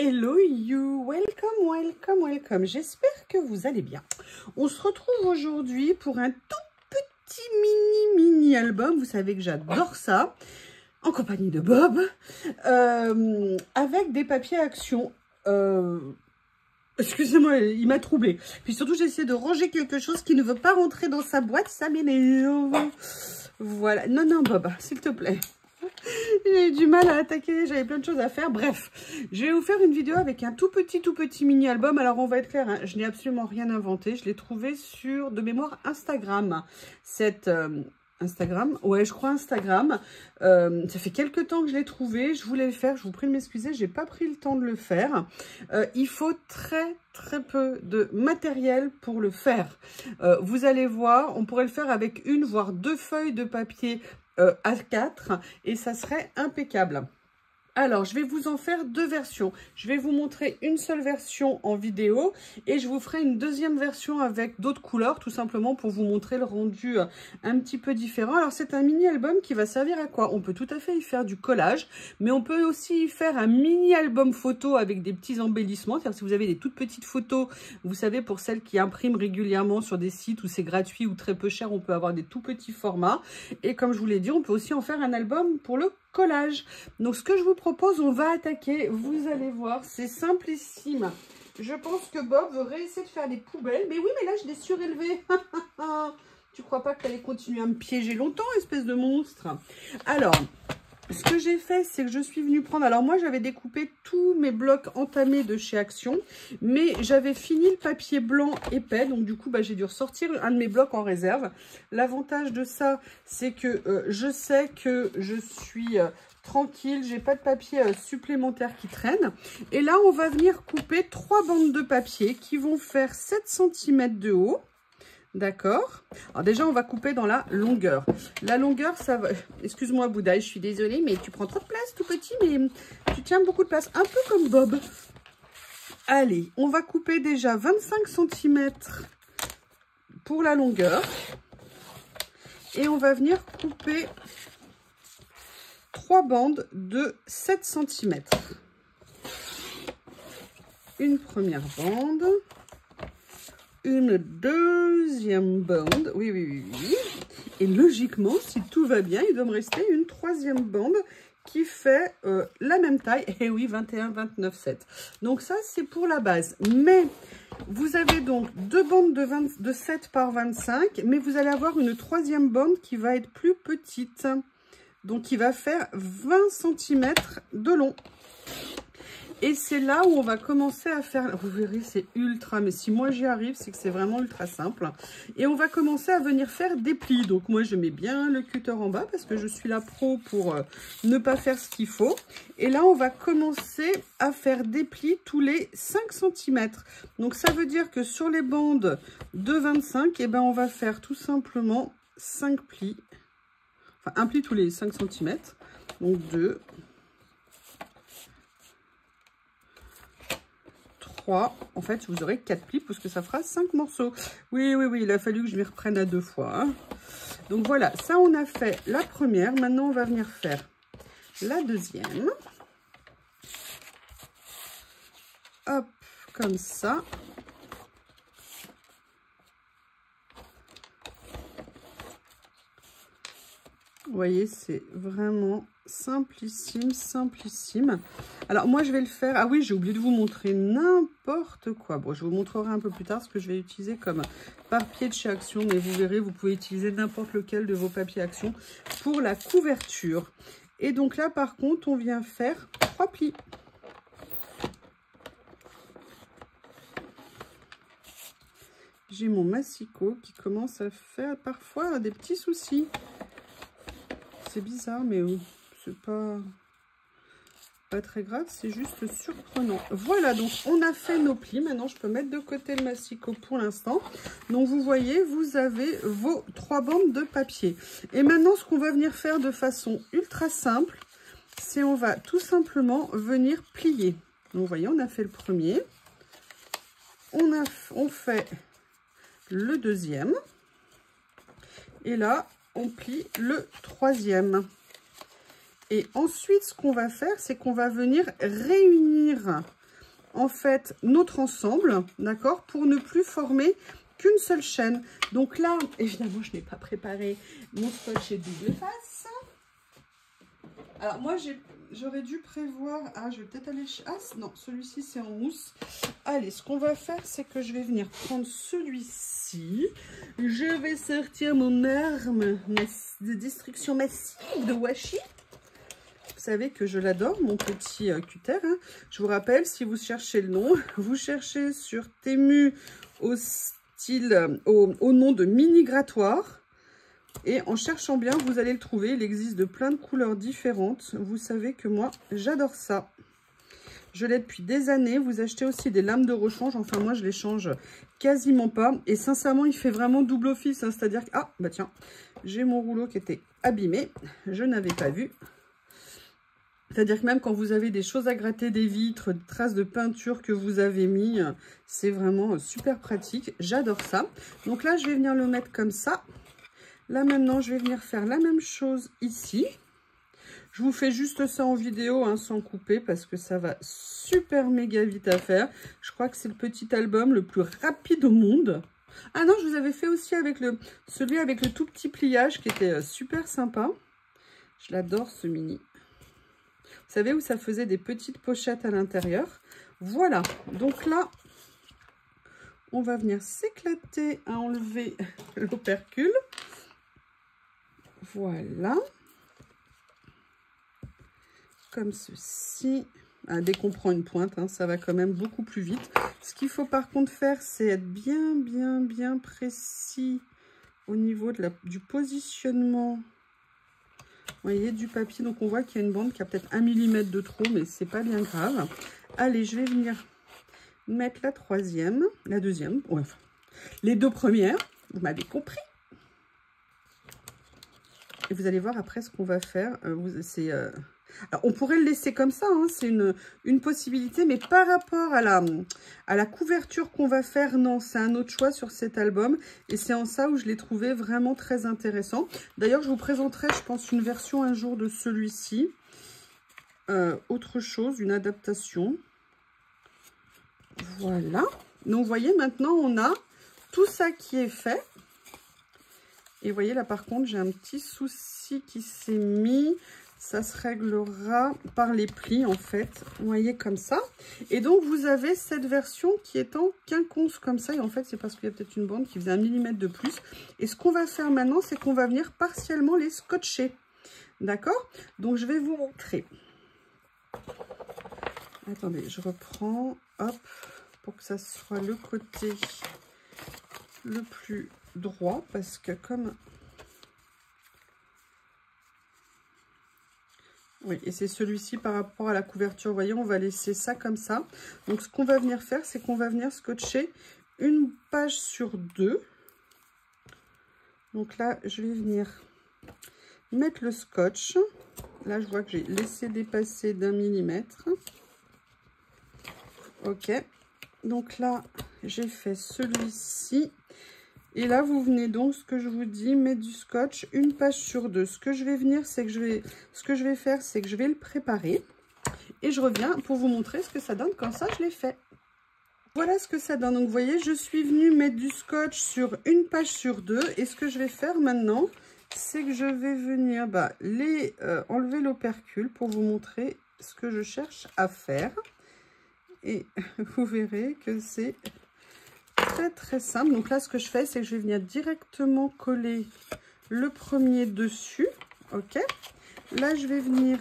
Hello you, welcome, welcome, welcome. J'espère que vous allez bien. On se retrouve aujourd'hui pour un tout petit mini album. Vous savez que j'adore ça. En compagnie de Bob. Avec des papiers action. Excusez-moi, il m'a troublé. Puis surtout, j'ai essayé de ranger quelque chose qui ne veut pas rentrer dans sa boîte. Ça m'énerve. Voilà. Non, non, Bob, s'il te plaît. J'ai eu du mal à attaquer, j'avais plein de choses à faire. Bref, je vais vous faire une vidéo avec un tout petit mini album. Alors on va être clair, hein, je n'ai absolument rien inventé. Je l'ai trouvé sur, de mémoire, Instagram. Instagram, ouais, je crois Instagram. Ça fait quelques temps que je l'ai trouvé. Je voulais le faire, je vous prie de m'excuser, j'ai pas pris le temps de le faire. Il faut très peu de matériel pour le faire. Vous allez voir, on pourrait le faire avec une voire deux feuilles de papier A4 et ça serait impeccable. Alors, je vais vous en faire deux versions. Je vais vous montrer une seule version en vidéo et je vous ferai une deuxième version avec d'autres couleurs, tout simplement pour vous montrer le rendu un petit peu différent. Alors, c'est un mini-album qui va servir à quoi? On peut tout à fait y faire du collage, mais on peut aussi y faire un mini-album photo avec des petits embellissements. C'est-à-dire si vous avez des toutes petites photos, vous savez, pour celles qui impriment régulièrement sur des sites où c'est gratuit ou très peu cher, on peut avoir des tout petits formats. Et comme je vous l'ai dit, on peut aussi en faire un album pour le collage. Donc ce que je vous propose, on va attaquer, vous allez voir, c'est simplissime. Je pense que Bob veut réessayer de faire des poubelles, mais oui, mais là je l'ai surélevé. Tu crois pas que tu allais continuer à me piéger longtemps, espèce de monstre? Alors, ce que j'ai fait, c'est que je suis venue prendre... Alors moi, j'avais découpé tous mes blocs entamés de chez Action, mais j'avais fini le papier blanc épais. Donc du coup, j'ai dû ressortir un de mes blocs en réserve. L'avantage de ça, c'est que je sais que je suis... tranquille, j'ai pas de papier supplémentaire qui traîne. Et là, on va venir couper 3 bandes de papier qui vont faire 7 cm de haut. D'accord. Alors déjà, on va couper dans la longueur. La longueur, ça va... Excuse-moi, Bouddha, je suis désolée, mais tu prends trop de place, tout petit, mais tu tiens beaucoup de place. Un peu comme Bob. Allez, on va couper déjà 25 cm pour la longueur. Et on va venir couper 3 bandes de 7 cm. Une première bande. Une deuxième bande. Oui. Et logiquement, si tout va bien, il doit me rester une troisième bande qui fait la même taille. Et oui, 21, 29, 7. Donc ça, c'est pour la base. Mais vous avez donc deux bandes de 7 par 25. Mais vous allez avoir une troisième bande qui va être plus petite. Donc, qui va faire 20 cm de long. Et c'est là où on va commencer à faire... Vous verrez, c'est ultra... Mais si moi j'y arrive, c'est que c'est vraiment ultra simple. Et on va commencer à venir faire des plis. Donc moi, je mets bien le cutter en bas parce que je suis la pro pour ne pas faire ce qu'il faut. Et là, on va commencer à faire des plis tous les 5 cm. Donc ça veut dire que sur les bandes de 25, on va faire tout simplement 5 plis. Enfin, un pli tous les 5 cm. Donc 2... 3, en fait vous aurez 4 plis parce que ça fera 5 morceaux. Oui, il a fallu que je m'y reprenne à 2 fois. Hein. Donc voilà, ça on a fait la première. Maintenant on va venir faire la deuxième. Hop, comme ça. Vous voyez, c'est vraiment simplissime. Alors, moi, je vais le faire... Ah oui, j'ai oublié de vous montrer n'importe quoi. Bon, je vous montrerai un peu plus tard ce que je vais utiliser comme papier de chez Action. Mais vous verrez, vous pouvez utiliser n'importe lequel de vos papiers Action pour la couverture. Et donc là, par contre, on vient faire 3 plis. J'ai mon massicot qui commence à faire parfois des petits soucis. C'est bizarre, mais c'est pas très grave, c'est juste surprenant. Voilà, donc on a fait nos plis. Maintenant, je peux mettre de côté le massicot pour l'instant. Donc, vous voyez, vous avez vos 3 bandes de papier. Et maintenant, ce qu'on va venir faire de façon ultra simple, c'est on va tout simplement venir plier. Donc, vous voyez, on a fait le premier. On fait le deuxième. Et là, on plie le troisième. Et ensuite, ce qu'on va faire, c'est qu'on va venir réunir en fait notre ensemble, d'accord, pour ne plus former qu'une seule chaîne. Donc là, évidemment, je n'ai pas préparé mon scotch et double face. Alors moi, j'aurais dû prévoir... Ah, je vais peut-être aller... Ah non, celui-ci, c'est en mousse. Allez, ce qu'on va faire, c'est que je vais venir prendre celui-ci. Je vais sortir mon arme de destruction massive de washi. Vous savez que je l'adore, mon petit cutter. Hein. Je vous rappelle, si vous cherchez le nom, vous cherchez sur Temu au nom de mini grattoir. Et en cherchant bien, vous allez le trouver. Il existe de plein de couleurs différentes. Vous savez que moi, j'adore ça. Je l'ai depuis des années. Vous achetez aussi des lames de rechange. Enfin, moi, je les change quasiment pas. Et sincèrement, il fait vraiment double office. Hein. C'est-à-dire que... Ah, bah tiens, j'ai mon rouleau qui était abîmé. Je n'avais pas vu. C'est-à-dire que même quand vous avez des choses à gratter, des vitres, des traces de peinture que vous avez mis, c'est vraiment super pratique. J'adore ça. Donc là, je vais venir le mettre comme ça. Là, maintenant, je vais venir faire la même chose ici. Je vous fais juste ça en vidéo, hein, sans couper, parce que ça va super méga vite à faire. Je crois que c'est le petit album le plus rapide au monde. Ah non, je vous avais fait aussi avec celui avec le tout petit pliage qui était super sympa. Je l'adore, ce mini. Vous savez où ça faisait des petites pochettes à l'intérieur. Voilà, donc là, on va venir s'éclater à enlever l'opercule. Voilà. Comme ceci. Ah, dès qu'on prend une pointe, hein, ça va quand même beaucoup plus vite. Ce qu'il faut par contre faire, c'est être bien précis au niveau de du positionnement. Vous voyez, du papier. Donc on voit qu'il y a une bande qui a peut-être 1 mm de trop, mais c'est pas bien grave. Allez, je vais venir mettre la troisième, la deuxième, ouais, enfin, les deux premières. Vous m'avez compris. Et vous allez voir après ce qu'on va faire. Alors, on pourrait le laisser comme ça, hein, c'est une possibilité, mais par rapport à la couverture qu'on va faire, non, c'est un autre choix sur cet album. Et c'est en ça où je l'ai trouvé vraiment très intéressant. D'ailleurs, je vous présenterai, je pense, une version un jour de celui-ci. Autre chose, une adaptation. Voilà. Donc, vous voyez, maintenant, on a tout ça qui est fait. Et vous voyez, là, par contre, j'ai un petit souci qui s'est mis. Ça se réglera par les plis, en fait. Vous voyez, comme ça. Et donc, vous avez cette version qui est en quinconce, comme ça. Et en fait, c'est parce qu'il y a peut-être une bande qui faisait 1 mm de plus. Et ce qu'on va faire maintenant, c'est qu'on va venir partiellement les scotcher. D'accord? Donc, je vais vous montrer. Attendez, je reprends. Hop, pour que ça soit le côté le plus droit, parce que comme... Oui, et c'est celui-ci par rapport à la couverture. Vous voyez, on va laisser ça comme ça. Donc, ce qu'on va venir faire, c'est qu'on va venir scotcher une page sur 2. Donc là, je vais venir mettre le scotch. Là, je vois que j'ai laissé dépasser d'1 mm. Ok. Donc là, j'ai fait celui-ci. Et là, vous venez donc, ce que je vous dis, mettre du scotch une page sur 2. Ce que je vais venir, c'est que je vais faire, c'est que je vais le préparer. Et je reviens pour vous montrer ce que ça donne quand ça, je l'ai fait. Voilà ce que ça donne. Donc, vous voyez, je suis venue mettre du scotch sur une page sur 2. Et ce que je vais faire maintenant, c'est que je vais venir enlever l'opercule pour vous montrer ce que je cherche à faire. Et vous verrez que c'est... très simple. Donc là, ce que je fais, c'est que je vais venir directement coller le premier dessus. Ok. Là, je vais venir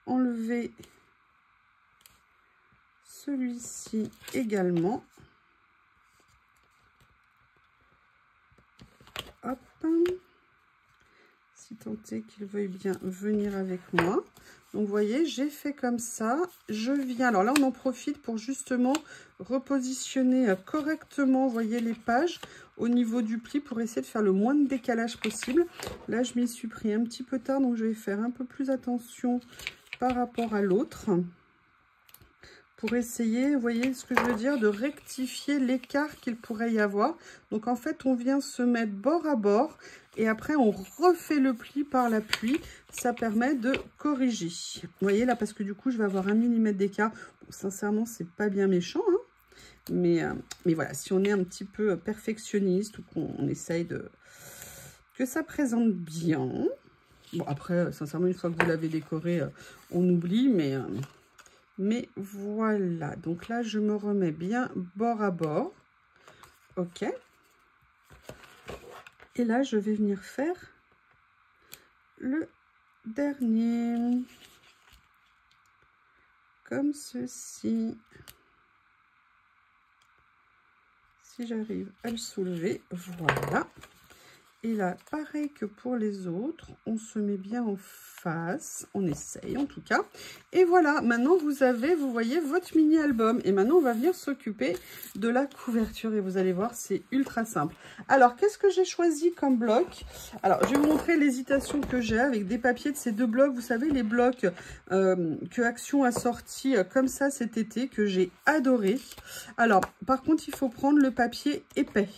enlever celui-ci également. Hop. Si tant est qu'il veuille bien venir avec moi. Donc, vous voyez, j'ai fait comme ça. Je viens... Alors là, on en profite pour justement repositionner correctement, vous voyez, les pages au niveau du pli pour essayer de faire le moins de décalage possible. Là, je m'y suis pris un petit peu tard, donc je vais faire un peu plus attention par rapport à l'autre. Pour essayer, vous voyez ce que je veux dire, de rectifier l'écart qu'il pourrait y avoir. Donc, en fait, on vient se mettre bord à bord. Et après, on refait le pli par l'appui. Ça permet de corriger. Vous voyez là, parce que du coup, je vais avoir 1 mm d'écart. sincèrement, c'est pas bien méchant, hein. Mais voilà, si on est un petit peu perfectionniste ou qu'on essaye que ça présente bien. Bon, après, sincèrement, une fois que vous l'avez décoré, on oublie, mais voilà. Donc là, je me remets bien bord à bord. Ok. Et là, je vais venir faire le dernier. Comme ceci. Si j'arrive à le soulever, voilà. Et là, pareil que pour les autres, on se met bien en face. On essaye en tout cas. Et voilà, maintenant vous avez, vous voyez, votre mini-album. Et maintenant, on va venir s'occuper de la couverture. Et vous allez voir, c'est ultra simple. Alors, qu'est-ce que j'ai choisi comme bloc? Alors, je vais vous montrer l'hésitation que j'ai avec des papiers de ces deux blocs. Vous savez, les blocs que Action a sortis comme ça cet été, que j'ai adoré. Alors, par contre, il faut prendre le papier épais.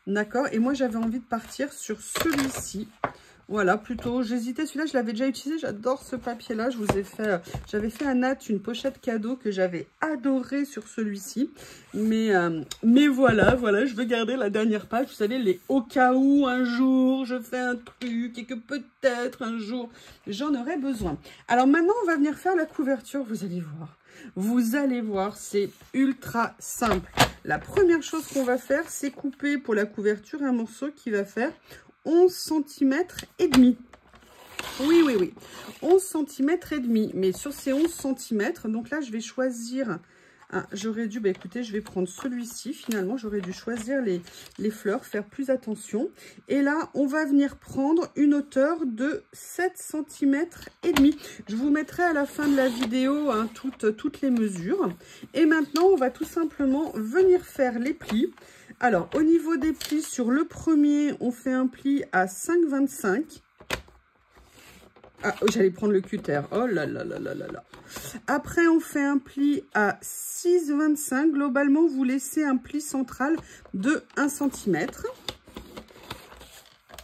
D'accord, et moi j'avais envie de partir sur celui-ci. Voilà, plutôt, j'hésitais, celui-là je l'avais déjà utilisé, j'adore ce papier-là. Je vous ai fait, j'avais fait à Nat une pochette cadeau que j'avais adoré sur celui-ci. Mais voilà, je veux garder la dernière page. Vous savez, les au cas où un jour je fais un truc et que peut-être un jour j'en aurai besoin. Alors maintenant, on va venir faire la couverture, vous allez voir. Vous allez voir, c'est ultra simple. La première chose qu'on va faire, c'est couper pour la couverture un morceau qui va faire 11 cm et demi. Oui, 11 cm et demi. Mais sur ces 11 cm, donc là, je vais choisir... j'aurais dû, écoutez, je vais prendre celui-ci. Finalement, j'aurais dû choisir les fleurs, faire plus attention. Et là, on va venir prendre une hauteur de 7 cm et demi. Je vous mettrai à la fin de la vidéo toutes les mesures. Et maintenant, on va tout simplement venir faire les plis. Alors, au niveau des plis, sur le premier, on fait un pli à 5,25. Ah, j'allais prendre le cutter. Oh là là là là là là. Après, on fait un pli à 6,25. Globalement, vous laissez un pli central de 1 cm.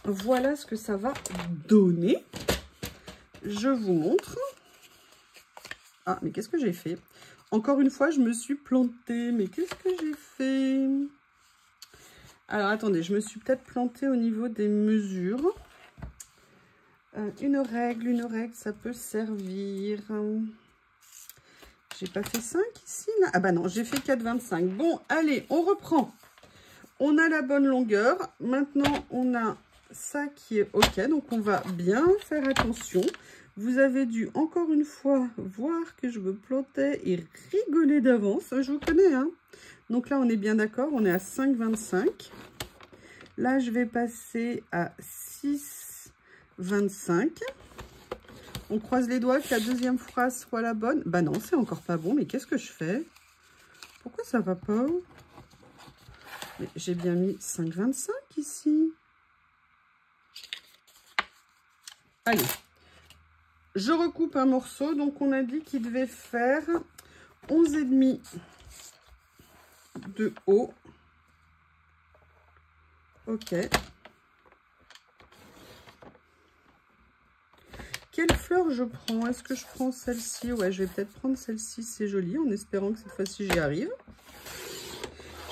Voilà ce que ça va donner. Je vous montre. Ah, mais qu'est-ce que j'ai fait? Encore une fois, je me suis plantée. Mais qu'est-ce que j'ai fait? Alors, attendez, je me suis peut-être plantée au niveau des mesures. Une règle, ça peut servir. J'ai pas fait 5 ici, là. Ah bah non, j'ai fait 4,25. Bon, allez, on reprend. On a la bonne longueur. Maintenant, on a ça qui est OK. Donc, on va bien faire attention. Vous avez dû, encore une fois, voir que je me plantais et rigoler d'avance. Je vous connais, hein. Donc là, on est bien d'accord. On est à 5,25. Là, je vais passer à 6,25. On croise les doigts que la deuxième phrase soit la bonne. Bah non, c'est encore pas bon. Mais qu'est-ce que je fais? Pourquoi ça va pas? J'ai bien mis 5,25 ici. Allez. Je recoupe un morceau. Donc, on a dit qu'il devait faire 11,5 de haut. OK. Quelle fleur je prends? Est-ce que je prends celle-ci? Ouais, je vais peut-être prendre celle-ci, c'est joli, en espérant que cette fois-ci j'y arrive.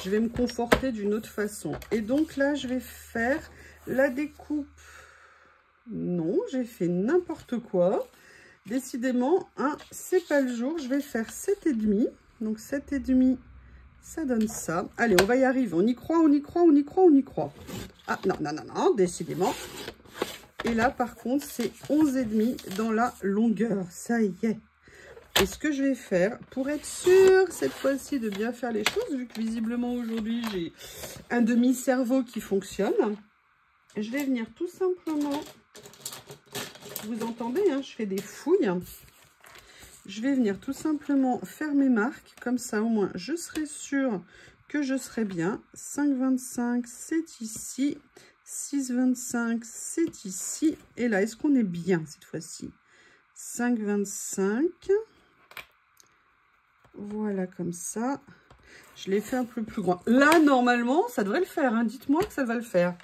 Je vais me conforter d'une autre façon. Et donc là, je vais faire la découpe. Non, j'ai fait n'importe quoi. Décidément, hein, c'est pas le jour. Je vais faire 7,5. Donc 7,5, ça donne ça. Allez, on va y arriver. On y croit, on y croit, on y croit, on y croit. Ah, non, non, non, non, décidément. Et là, par contre, c'est 11,5 dans la longueur. Ça y est. Et ce que je vais faire, pour être sûre, cette fois-ci, de bien faire les choses, vu que visiblement, aujourd'hui, j'ai un demi-cerveau qui fonctionne, je vais venir tout simplement, vous entendez, hein, je fais des fouilles. Je vais venir tout simplement faire mes marques. Comme ça, au moins, je serai sûre que je serai bien. 5,25, c'est ici. 6,25, c'est ici. Et là, est-ce qu'on est bien cette fois-ci? 5,25. Voilà, comme ça. Je l'ai fait un peu plus grand. Là, normalement, ça devrait le faire. Hein. Dites-moi que ça va le faire.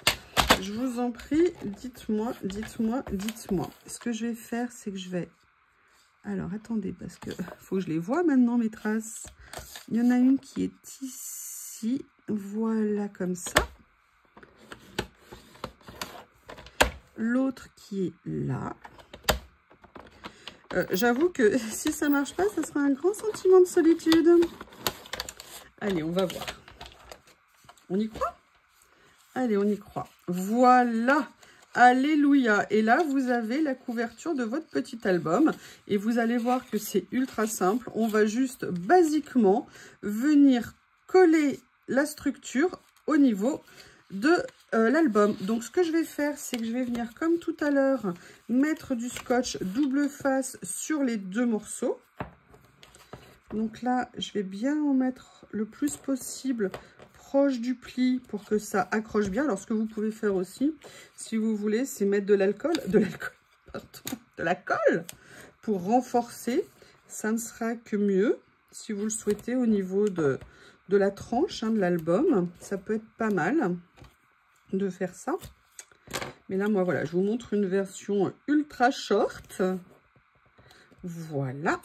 Je vous en prie, dites-moi, dites-moi, dites-moi. Ce que je vais faire, c'est que je vais Alors, attendez, parce que faut que je les vois maintenant, mes traces. Il y en a une qui est ici. Voilà, comme ça. L'autre qui est là. J'avoue que si ça marche pas, ça sera un grand sentiment de solitude. Allez, on va voir. On y croit? Allez, on y croit. Voilà. Alléluia. Et là, vous avez la couverture de votre petit album. Et vous allez voir que c'est ultra simple. On va juste, basiquement, venir coller la structure au niveau de l'album. Donc, ce que je vais faire, c'est que je vais venir, comme tout à l'heure, mettre du scotch double face sur les deux morceaux. Donc là, je vais bien en mettre le plus possible proche du pli pour que ça accroche bien. Alors, ce que vous pouvez faire aussi, si vous voulez, c'est mettre de la colle pour renforcer. Ça ne sera que mieux, si vous le souhaitez, au niveau de la tranche de l'album. Ça peut être pas mal de faire ça. Mais là, moi, voilà, je vous montre une version ultra short. Voilà.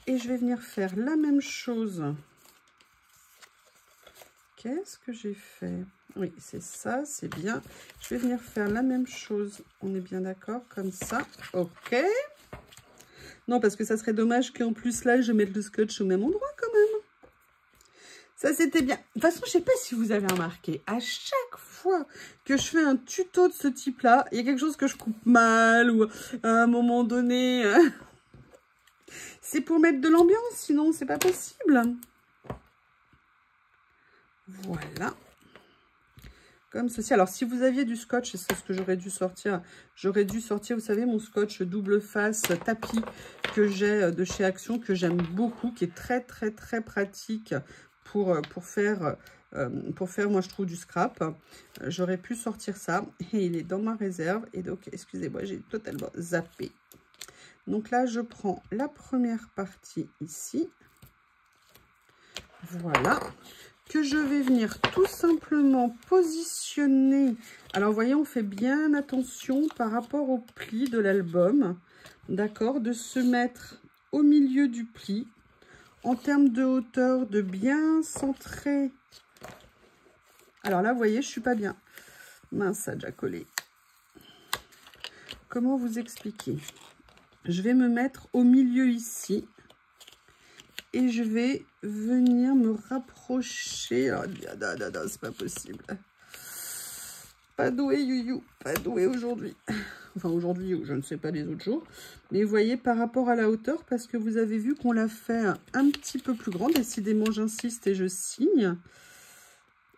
Et je vais venir faire la même chose. Qu'est-ce que j'ai fait? Oui, c'est ça, c'est bien. Je vais venir faire la même chose. On est bien d'accord, comme ça. Ok. Non, parce que ça serait dommage qu'en plus, là, je mette le scotch au même endroit, quand même. Ça, c'était bien. De toute façon, je ne sais pas si vous avez remarqué, à chaque fois que je fais un tuto de ce type-là, il y a quelque chose que je coupe mal ou à un moment donné... C'est pour mettre de l'ambiance, sinon, c'est pas possible. Voilà. Comme ceci. Alors, si vous aviez du scotch, c'est ce que j'aurais dû sortir. J'aurais dû sortir, vous savez, mon scotch double face tapis que j'ai de chez Action, que j'aime beaucoup, qui est très, très, très pratique pour faire, moi, je trouve, du scrap. J'aurais pu sortir ça. Et il est dans ma réserve. Et donc, excusez-moi, j'ai totalement zappé. Donc là, je prends la première partie ici. Voilà. Que je vais venir tout simplement positionner. Alors, vous voyez, on fait bien attention par rapport au pli de l'album. D'accord? De se mettre au milieu du pli. En termes de hauteur, de bien centrer. Alors là, vous voyez, je ne suis pas bien. Mince, ça a déjà collé. Comment vous expliquer? Je vais me mettre au milieu ici. Et je vais venir me rapprocher. Alors, non, c'est pas possible. Pas doué, Youyou. Pas doué aujourd'hui. Enfin, aujourd'hui, ou je ne sais pas les autres jours. Mais vous voyez, par rapport à la hauteur, parce que vous avez vu qu'on l'a fait un petit peu plus grand. Décidément, j'insiste et je signe.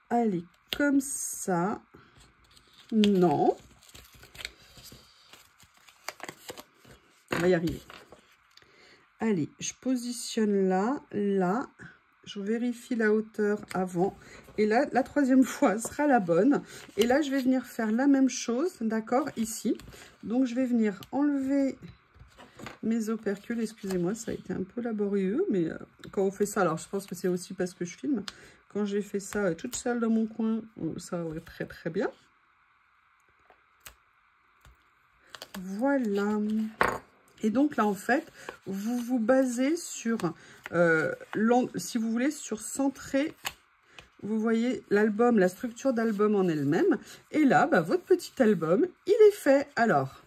Allez, comme ça. Non. On va y arriver. Allez, je positionne là, là. Je vérifie la hauteur avant. Et là, la troisième fois sera la bonne. Et là, je vais venir faire la même chose, d'accord, ici. Donc, je vais venir enlever mes opercules. Excusez-moi, ça a été un peu laborieux. Mais quand on fait ça, alors je pense que c'est aussi parce que je filme. Quand j'ai fait ça toute seule dans mon coin, ça va très très bien. Voilà. Et donc là, en fait, vous vous basez sur, si vous voulez, sur centrer, vous voyez, l'album, la structure d'album en elle-même. Et là, bah, votre petit album, il est fait. Alors,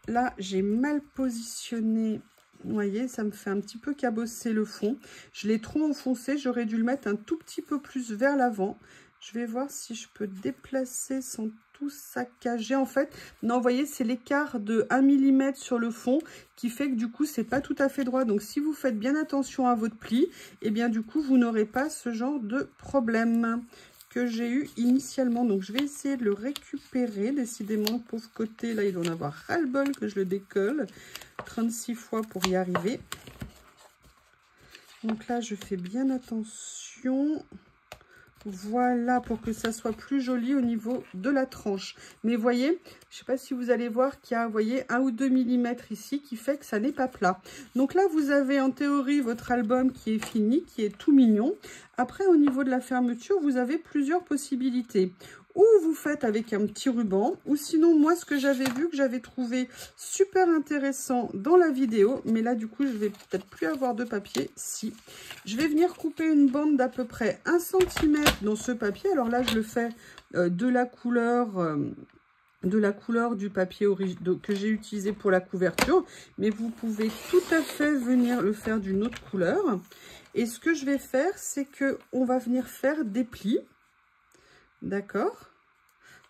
là, j'ai mal positionné. Vous voyez, ça me fait un petit peu cabosser le fond. Je l'ai trop enfoncé. J'aurais dû le mettre un tout petit peu plus vers l'avant. Je vais voir si je peux déplacer sans tout saccager. En fait, non, vous voyez, c'est l'écart de 1 mm sur le fond qui fait que du coup, c'est pas tout à fait droit. Donc, si vous faites bien attention à votre pli, et bien du coup, vous n'aurez pas ce genre de problème que j'ai eu initialement. Donc, je vais essayer de le récupérer. Décidément, le pauvre côté, là, il va en avoir ras-le-bol que je le décolle 36 fois pour y arriver. Donc là, je fais bien attention. Voilà, pour que ça soit plus joli au niveau de la tranche. Mais vous voyez, je ne sais pas si vous allez voir qu'il y a, vous voyez, 1 ou 2 mm ici qui fait que ça n'est pas plat. Donc là, vous avez en théorie votre album qui est fini, qui est tout mignon. Après, au niveau de la fermeture, vous avez plusieurs possibilités. ou vous faites avec un petit ruban, ou sinon moi ce que j'avais vu, que j'avais trouvé super intéressant dans la vidéo, mais là du coup je vais peut-être plus avoir de papier, si. Je vais venir couper une bande d'à peu près 1 cm dans ce papier, alors là je le fais de la couleur du papier que j'ai utilisé pour la couverture, mais vous pouvez tout à fait venir le faire d'une autre couleur. Et ce que je vais faire, c'est que on va venir faire des plis, d'accord?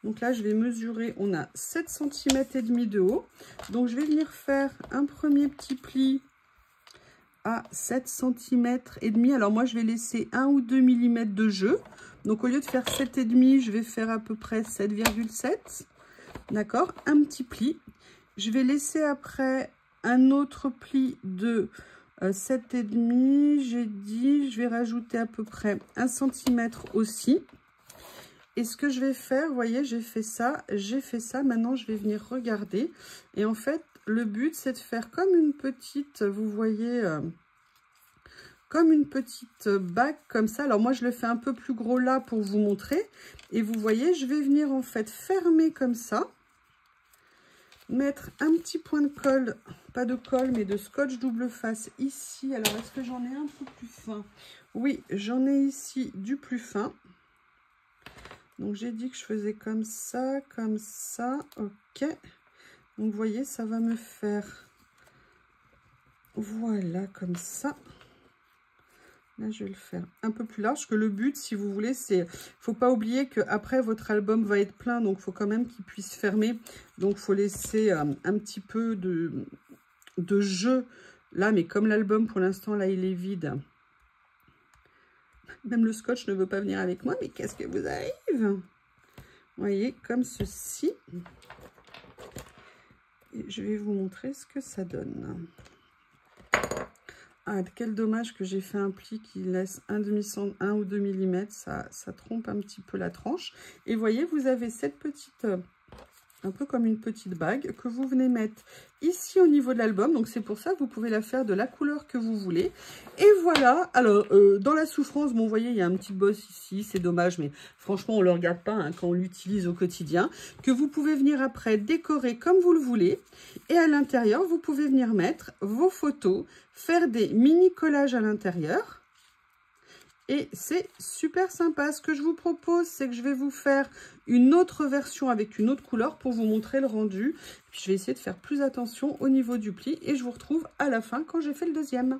Donc là je vais mesurer, on a 7 cm et demi de haut, donc je vais venir faire un premier petit pli à 7 cm et demi. Alors moi je vais laisser 1 ou 2 mm de jeu, donc au lieu de faire 7,5, je vais faire à peu près 7,7. D'accord, un petit pli. Je vais laisser après un autre pli de 7,5. J'ai dit, je vais rajouter à peu près 1 cm aussi. Et ce que je vais faire, vous voyez, j'ai fait ça. Maintenant, je vais venir regarder. Et en fait, le but, c'est de faire comme une petite, vous voyez, comme une petite bague comme ça. Alors moi, je le fais un peu plus gros là pour vous montrer. Et vous voyez, je vais venir en fait fermer comme ça. Mettre un petit point de colle, pas de colle mais de scotch double face ici. Alors est-ce que j'en ai un peu plus fin? Oui, j'en ai ici du plus fin. Donc j'ai dit que je faisais comme ça, ok. Donc vous voyez, ça va me faire, voilà, comme ça. Là, je vais le faire un peu plus large, que le but, si vous voulez, c'est... faut pas oublier qu'après, votre album va être plein, donc il faut quand même qu'il puisse fermer. Donc, il faut laisser un petit peu de jeu là, mais comme l'album, pour l'instant, là, il est vide. Même le scotch ne veut pas venir avec moi, mais qu'est-ce que vous arrive? Vous voyez, comme ceci. Et je vais vous montrer ce que ça donne. Ah, quel dommage que j'ai fait un pli qui laisse 1 ou 2 mm, ça trompe un petit peu la tranche. Et vous voyez, vous avez cette petite, un peu comme une petite bague, que vous venez mettre ici au niveau de l'album. Donc c'est pour ça que vous pouvez la faire de la couleur que vous voulez. Et voilà, alors dans la souffrance, bon, vous voyez, il y a un petit boss ici, c'est dommage, mais franchement, on ne le regarde pas hein, quand on l'utilise au quotidien. Que vous pouvez venir après décorer comme vous le voulez. Et à l'intérieur, vous pouvez venir mettre vos photos, faire des mini collages à l'intérieur. Et c'est super sympa. Ce que je vous propose, c'est que je vais vous faire une autre version avec une autre couleur pour vous montrer le rendu. Puis je vais essayer de faire plus attention au niveau du pli et je vous retrouve à la fin quand j'ai fait le deuxième.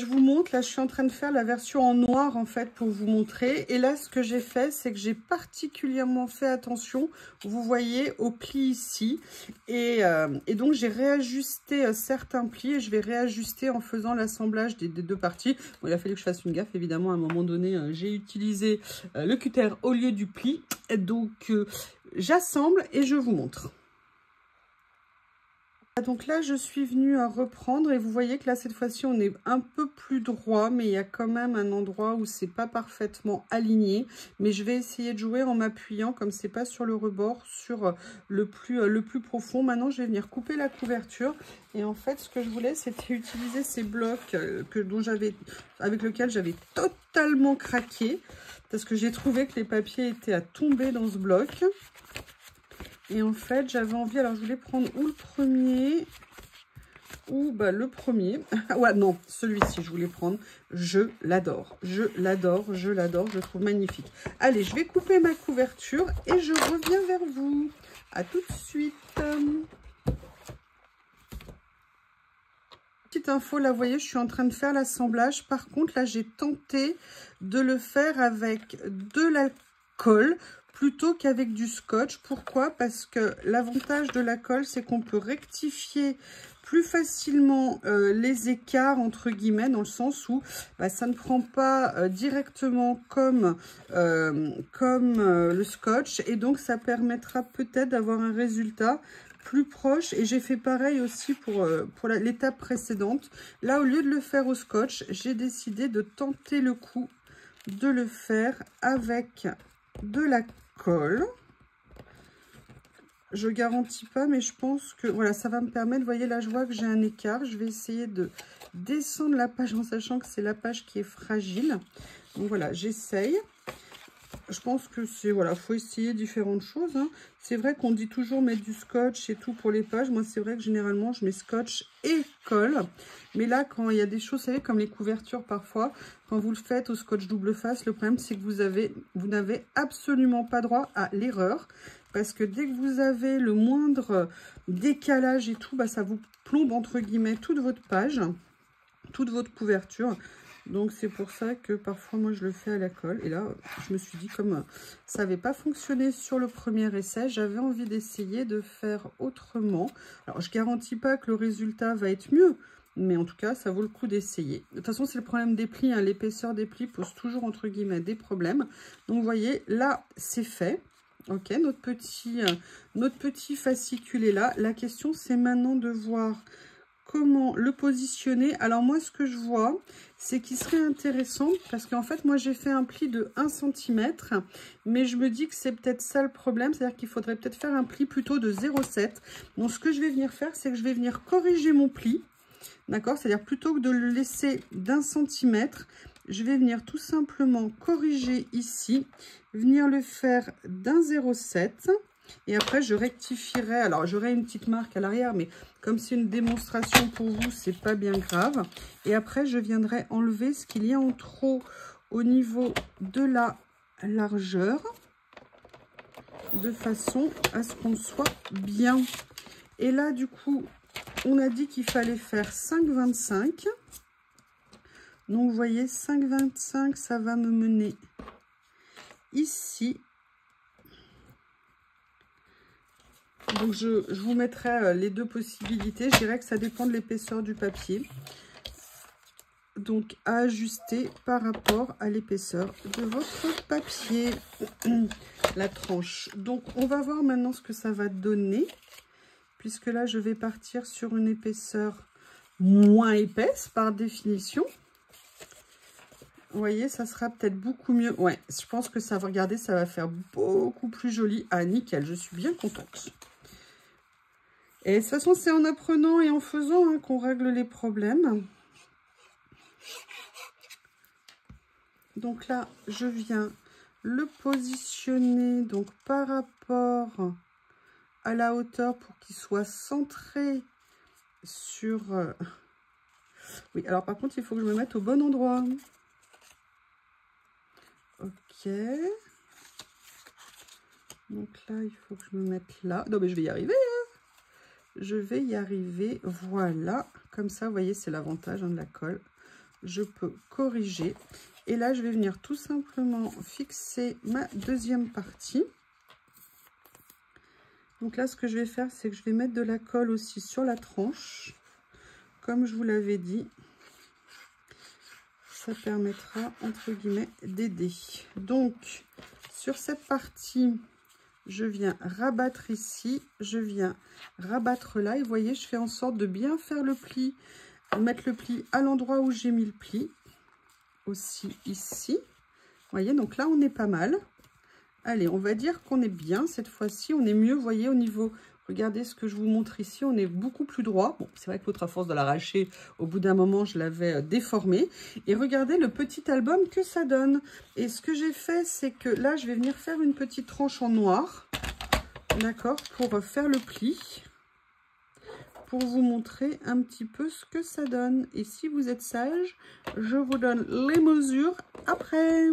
Je vous montre, là je suis en train de faire la version en noir en fait pour vous montrer. Et là ce que j'ai fait, c'est que j'ai particulièrement fait attention, vous voyez, au pli ici. Et donc j'ai réajusté certains plis et je vais réajuster en faisant l'assemblage des deux parties. Bon, il a fallu que je fasse une gaffe évidemment, à un moment donné j'ai utilisé le cutter au lieu du pli. Donc j'assemble et je vous montre. Donc là, je suis venue à reprendre et vous voyez que là, cette fois-ci, on est un peu plus droit, mais il y a quand même un endroit où c'est pas parfaitement aligné. Mais je vais essayer de jouer en m'appuyant, comme c'est pas sur le rebord, sur le plus profond. Maintenant, je vais venir couper la couverture. Et en fait, ce que je voulais, c'était utiliser ces blocs avec lesquels j'avais totalement craqué. Parce que j'ai trouvé que les papiers étaient à tomber dans ce bloc. Et en fait, j'avais envie, alors je voulais prendre ou le premier, ou bah, le premier. Ouais, non, celui-ci, je voulais prendre. Je l'adore, je l'adore, je l'adore, je le trouve magnifique. Allez, je vais couper ma couverture et je reviens vers vous. À tout de suite. Petite info, là, vous voyez, je suis en train de faire l'assemblage. Par contre, là, j'ai tenté de le faire avec de la colle plutôt qu'avec du scotch. Pourquoi? Parce que l'avantage de la colle, c'est qu'on peut rectifier plus facilement les écarts, entre guillemets, dans le sens où bah, ça ne prend pas directement comme le scotch. Et donc, ça permettra peut-être d'avoir un résultat plus proche. Et j'ai fait pareil aussi pour l'étape précédente. Là, au lieu de le faire au scotch, j'ai décidé de tenter le coup de le faire avec de la colle. Je garantis pas, mais je pense que voilà, ça va me permettre. Vous voyez là, je vois que j'ai un écart. Je vais essayer de descendre la page en sachant que c'est la page qui est fragile. Donc voilà, j'essaye. je pense que c'est, voilà, faut essayer différentes choses, hein. C'est vrai qu'on dit toujours mettre du scotch et tout pour les pages. Moi, c'est vrai que généralement, je mets scotch et colle. Mais là, quand il y a des choses, vous savez, comme les couvertures parfois, quand vous le faites au scotch double face, le problème, c'est que vous n'avez absolument pas droit à l'erreur. Parce que dès que vous avez le moindre décalage et tout, bah, ça vous plombe, entre guillemets, toute votre page, toute votre couverture. Donc, c'est pour ça que parfois, moi, je le fais à la colle. Et là, je me suis dit, comme ça n'avait pas fonctionné sur le premier essai, j'avais envie d'essayer de faire autrement. Alors, je ne garantis pas que le résultat va être mieux, mais en tout cas, ça vaut le coup d'essayer. De toute façon, c'est le problème des plis, hein. L'épaisseur des plis pose toujours, entre guillemets, des problèmes. Donc, vous voyez, là, c'est fait. Ok, notre petit fascicule est là. La question, c'est maintenant de voir comment le positionner. Alors moi, ce que je vois, c'est qu'il serait intéressant, parce qu'en fait, moi, j'ai fait un pli de 1 cm, mais je me dis que c'est peut-être ça le problème, c'est-à-dire qu'il faudrait peut-être faire un pli plutôt de 0,7. Donc, ce que je vais venir faire, c'est que je vais venir corriger mon pli, d'accord? C'est-à-dire plutôt que de le laisser d'1 centimètre, je vais venir tout simplement corriger ici, venir le faire d'un 0,7. Et après, je rectifierai. Alors, j'aurai une petite marque à l'arrière, mais comme c'est une démonstration pour vous, c'est pas bien grave. Et après, je viendrai enlever ce qu'il y a en trop au niveau de la largeur, de façon à ce qu'on soit bien. Et là, du coup, on a dit qu'il fallait faire 5,25. Donc, vous voyez, 5,25, ça va me mener ici. Donc, je vous mettrai les deux possibilités. Je dirais que ça dépend de l'épaisseur du papier. Donc, à ajuster par rapport à l'épaisseur de votre papier. La tranche. Donc, on va voir maintenant ce que ça va donner. Puisque là, je vais partir sur une épaisseur moins épaisse par définition. Vous voyez, ça sera peut-être beaucoup mieux. Ouais, je pense que ça va, regardez, ça va faire beaucoup plus joli. Ah, nickel, je suis bien contente. Et de toute façon, c'est en apprenant et en faisant hein, qu'on règle les problèmes. Donc là, je viens le positionner donc par rapport à la hauteur pour qu'il soit centré sur... Oui, alors par contre, il faut que je me mette au bon endroit. Ok. Donc là, il faut que je me mette là. Non, mais je vais y arriver. Hein. Je vais y arriver. Voilà. Comme ça, vous voyez, c'est l'avantage hein, de la colle. Je peux corriger. Et là, je vais venir tout simplement fixer ma deuxième partie. Donc là, ce que je vais faire, c'est que je vais mettre de la colle aussi sur la tranche. Comme je vous l'avais dit. Ça permettra, entre guillemets, d'aider. Donc, sur cette partie, je viens rabattre ici, je viens rabattre là. Et vous voyez, je fais en sorte de bien faire le pli, mettre le pli à l'endroit où j'ai mis le pli. Aussi ici. Vous voyez, donc là, on est pas mal. Allez, on va dire qu'on est bien cette fois-ci. On est mieux, vous voyez, au niveau... Regardez ce que je vous montre ici, on est beaucoup plus droit. Bon, c'est vrai que l'autre, à force de l'arracher, au bout d'un moment, je l'avais déformé. Et regardez le petit album que ça donne. Et ce que j'ai fait, c'est que là, je vais venir faire une petite tranche en noir. D'accord, pour faire le pli. Pour vous montrer un petit peu ce que ça donne. Et si vous êtes sage, je vous donne les mesures après.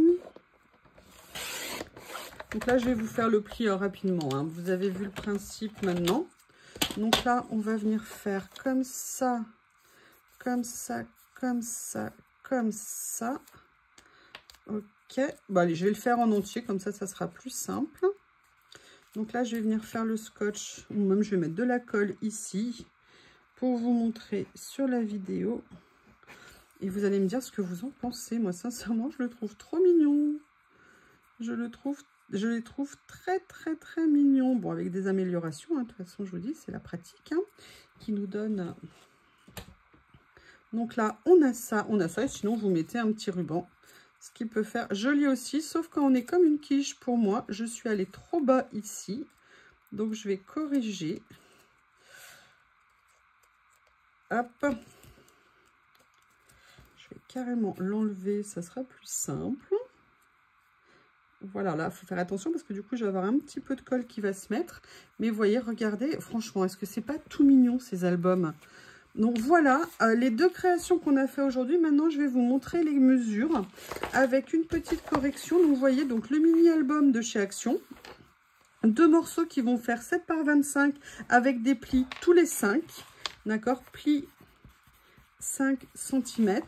Donc là, je vais vous faire le pli rapidement. Hein. Vous avez vu le principe maintenant. Donc là, on va venir faire comme ça, comme ça, comme ça, comme ça. Ok. Bon, allez, je vais le faire en entier. Comme ça sera plus simple. Donc là, je vais venir faire le scotch. Ou même, je vais mettre de la colle ici pour vous montrer sur la vidéo. Et vous allez me dire ce que vous en pensez. Moi, sincèrement, je le trouve trop mignon. Je les trouve très, très, très mignons. Bon, avec des améliorations, hein. De toute façon, je vous dis, c'est la pratique hein, qui nous donne... Donc là, on a ça. Et sinon, vous mettez un petit ruban. Ce qui peut faire joli aussi, sauf quand on est comme une quiche. Pour moi, je suis allée trop bas ici. Donc, je vais corriger. Hop. Je vais carrément l'enlever. Ça sera plus simple. Voilà, là, il faut faire attention parce que du coup, je vais avoir un petit peu de colle qui va se mettre. Mais vous voyez, regardez, franchement, est-ce que c'est pas tout mignon, ces albums? Donc voilà, les deux créations qu'on a fait aujourd'hui. Maintenant, je vais vous montrer les mesures avec une petite correction. Donc, vous voyez, donc le mini-album de chez Action. 2 morceaux qui vont faire 7 par 25 avec des plis tous les 5. D'accord, plis 5 cm.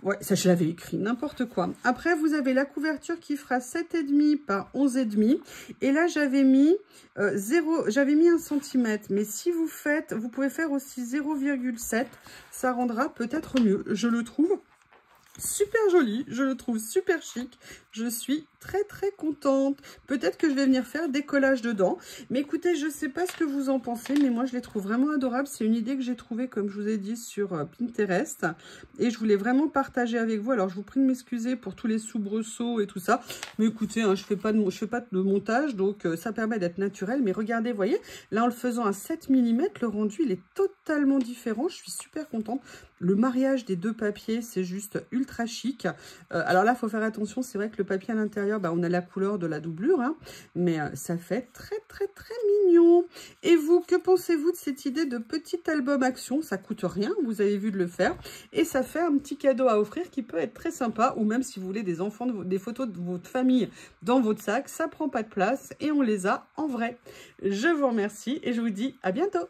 Ouais, ça je l'avais écrit, n'importe quoi. Après, vous avez la couverture qui fera 7,5 par 11,5. Et là, j'avais mis 1 cm. Mais si vous faites, vous pouvez faire aussi 0,7. Ça rendra peut-être mieux, je le trouve. Super joli, je le trouve super chic. Je suis très très contente. Peut-être que je vais venir faire des collages dedans. Mais écoutez, je ne sais pas ce que vous en pensez, mais moi je les trouve vraiment adorables. C'est une idée que j'ai trouvée, comme je vous ai dit, sur Pinterest. Et je voulais vraiment partager avec vous. Alors je vous prie de m'excuser pour tous les soubresauts et tout ça. Mais écoutez, hein, je fais pas de montage, donc ça permet d'être naturel. Mais regardez, vous voyez, là en le faisant à 7 mm, le rendu il est totalement différent. Je suis super contente. Le mariage des deux papiers, c'est juste ultra chic. Alors là, il faut faire attention. C'est vrai que le papier à l'intérieur, bah, on a la couleur de la doublure. Hein, mais ça fait très, très, très mignon. Et vous, que pensez-vous de cette idée de petit album Action? Ça coûte rien, vous avez vu de le faire. Et ça fait un petit cadeau à offrir qui peut être très sympa. Ou même si vous voulez des enfants, des photos de votre famille dans votre sac. Ça prend pas de place et on les a en vrai. Je vous remercie et je vous dis à bientôt.